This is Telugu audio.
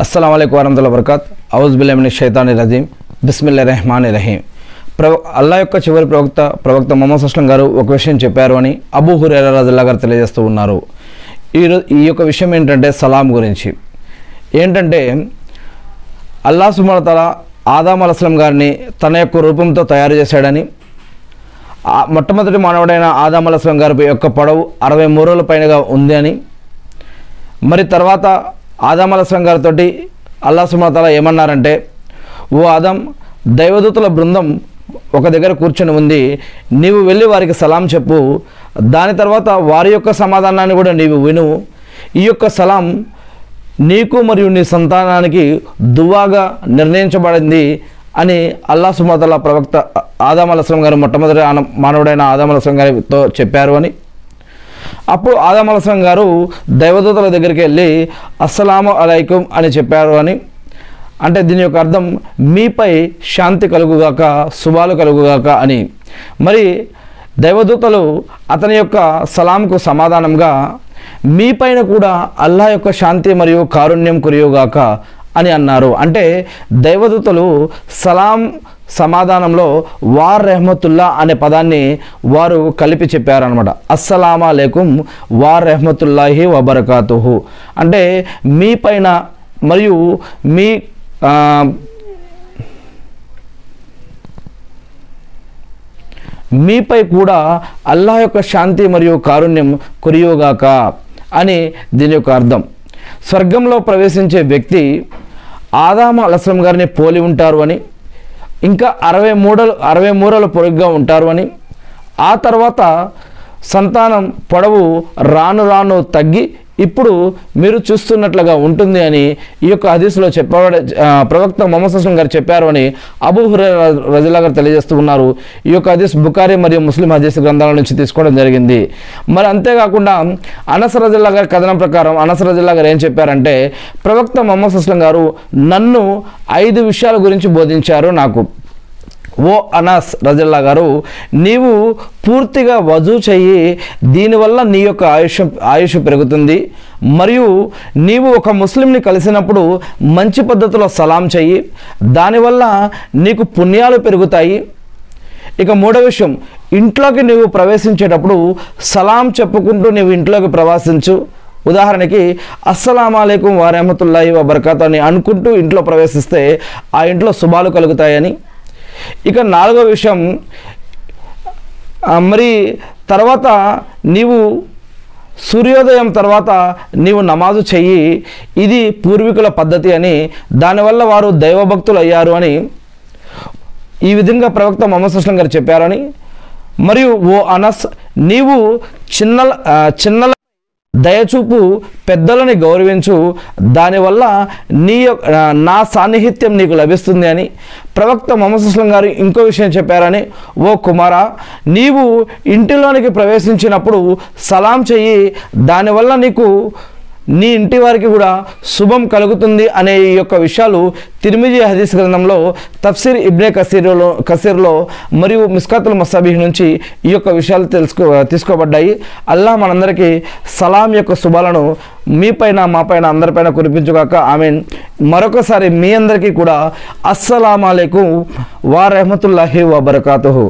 अस्सलाम वालेकुम वरहमतुल्लाहि वबरकातुहू औज़ु बिल्लाहि मिनश शैतानिर रजीम बिस्मिल्लाहिर रहमानिर रहीम। అల్లాహ్ యొక్క చివరి ప్రవక్త ముహమ్మద్ సల్లం గారు ఒక విషయం చెప్పారు అని అబూ హురైరా రజియల్లాహు గారు తెలియజేస్తూ ఉన్నారు. ఈ యొక్క విషయం ఏంటంటే సలాం గురించి. ఏంటంటే అల్లాహ్ సుబ్హానహు వ తఆలా ఆదం అలైహిస్సలాం గారిని తన యొక్క రూపంతో తయారు చేశాడని, మొట్టమొదటి మానవుడైన ఆదం అలైహిస్సలాం గారి యొక్క పొడవు 60 మూరల పైనగా ఉంది అని, మరి తర్వాత ఆదం అలైహిస్సలాం గారితో అల్లాహ్ సుబ్హానహు వ తఆలా ఏమన్నారంటే, ఓ ఆదం, దైవదూతల బృందం ఒక దగ్గర కూర్చొని ఉంది, నీవు వెళ్ళి వారికి సలాం చెప్పు, దాని తర్వాత వారి యొక్క సమాధానాన్ని కూడా నీవు విను. ఈ యొక్క సలాం నీకు మరియు నీ సంతానానికి దువాగా నిర్ణయించబడింది అని అల్లాహ్ సుబ్హానహు వ తఆలా ప్రవక్త ఆదం అలైహిస్సలాం గారు మొట్టమొదటి మానవుడైన ఆదం అలైహిస్సలాం గారితో చెప్పారు అని. అప్పుడు ఆదం అలైహిస్సలాం గారు దైవదూతల దగ్గరికి వెళ్ళి అస్సలాము అలైకుం అని చెప్పారు అని. అంటే దీని యొక్క అర్థం మీపై శాంతి కలుగుగాక, శుభాలు కలుగుగాక అని. మరి దైవదూతలు అతని యొక్క సలాంకు సమాధానంగా మీపైన కూడా అల్లాహ్ యొక్క శాంతి మరియు కారుణ్యం కురియుగాక అని అన్నారు. అంటే దైవదూతలు సలాం సమాధానంలో వార్ రెహ్మతుల్లా అనే పదాన్ని వారు కలిపి చెప్పారనమాట. అస్సలాము అలైకుం వార్ రెహ్మతుల్లాహి వబరకాతుహు. అంటే మీపైన మరియు మీపై కూడా అల్లాహ్ యొక్క శాంతి మరియు కారుణ్యం కురియుగాక అని దీని యొక్క అర్థం. స్వర్గంలో ప్రవేశించే వ్యక్తి ఆదం అలైహిస్సలాం గారిని పోలి ఉంటారు అని, ఇంకా 60 మూరలు పొడుగ్గా ఉంటారు అని, ఆ తర్వాత సంతానం పొడవు రాను రాను తగ్గి ఇప్పుడు మీరు చూస్తున్నట్లుగా ఉంటుంది అని ఈ యొక్క హదీస్లో ప్రవక్త ముహమ్మద్ సల్లం గారు చెప్పారు అని అబూ హురైరా రజియల్లాహు గారు తెలియజేస్తూ ఉన్నారు. ఈ యొక్క హదీస్ బుఖారీ మరియు ముస్లిం హదీస్ గ్రంథాల నుంచి తీసుకోవడం జరిగింది. మరి అంతేకాకుండా అనస్ రజియల్లాహు గారి కథనం ప్రకారం అనస్ రజియల్లాహు గారు ఏం చెప్పారంటే, ప్రవక్త ముహమ్మద్ సల్లం గారు నన్ను 5 విషయాల గురించి బోధించారు నాకు. ఓ అనస్ రజియల్లాహు గారు, నీవు పూర్తిగా వజూ చెయ్యి, దీనివల్ల నీ యొక్క ఆయుష్ పెరుగుతుంది. మరియు నీవు ఒక ముస్లింని కలిసినప్పుడు మంచి పద్ధతిలో సలాం చెయ్యి, దానివల్ల నీకు పుణ్యాలు పెరుగుతాయి. ఇక 3వ విషయం, ఇంట్లోకి నీవు ప్రవేశించేటప్పుడు సలాం చెప్పుకుంటూ నీవు ఇంట్లోకి ప్రవేశించు. ఉదాహరణకి అస్సలాము అలైకుం వరహ్మతుల్లాహి వబరకాతుహు అని అనుకుంటూ ఇంట్లో ప్రవేశిస్తే ఆ ఇంట్లో శుభాలు కలుగుతాయని. ఇక 4వ విషయం, మరి తర్వాత నీవు సూర్యోదయం తర్వాత నీవు నమాజు చెయ్యి, ఇది పూర్వీకుల పద్ధతి అని, దానివల్ల వారు దైవభక్తులు అయ్యారు అని ఈ విధంగా ప్రవక్త ముహమ్మద్ సల్లం గారు చెప్పారని. మరియు ఓ అనస్, నీవు చిన్నల దయచూపు, పెద్దలని గౌరవించు, దానివల్ల నా సాన్నిహిత్యం నీకు లభిస్తుంది అని ప్రవక్త ముహమ్మద్ సల్లం గారు ఇంకో విషయం చెప్పారని. ఓ కుమారా, నీవు ఇంటిలోనికి ప్రవేశించినప్పుడు సలాం చెయ్యి, దానివల్ల నీ ఇంటి వారికి కూడా శుభం కలుగుతుంది అనే ఈ యొక్క విషయాలు తిర్మిజీ హదీస్ గ్రంథంలో తఫ్సీర్ ఇబ్నే కసీర్లో మరియు మిస్కాతుల్ మసాబీహ్ నుంచి ఈ యొక్క విషయాలు తీసుకోబడ్డాయి. అల్లాహ్ మనందరికీ సలాం యొక్క శుభాలను మీపైన మాపైన అందరిపైన కురిపించుగాక, ఆమీన్. మరొకసారి మీ అందరికీ కూడా అస్సలాము అలైకుం వరహ్మతుల్లాహి వబరకాతుహు.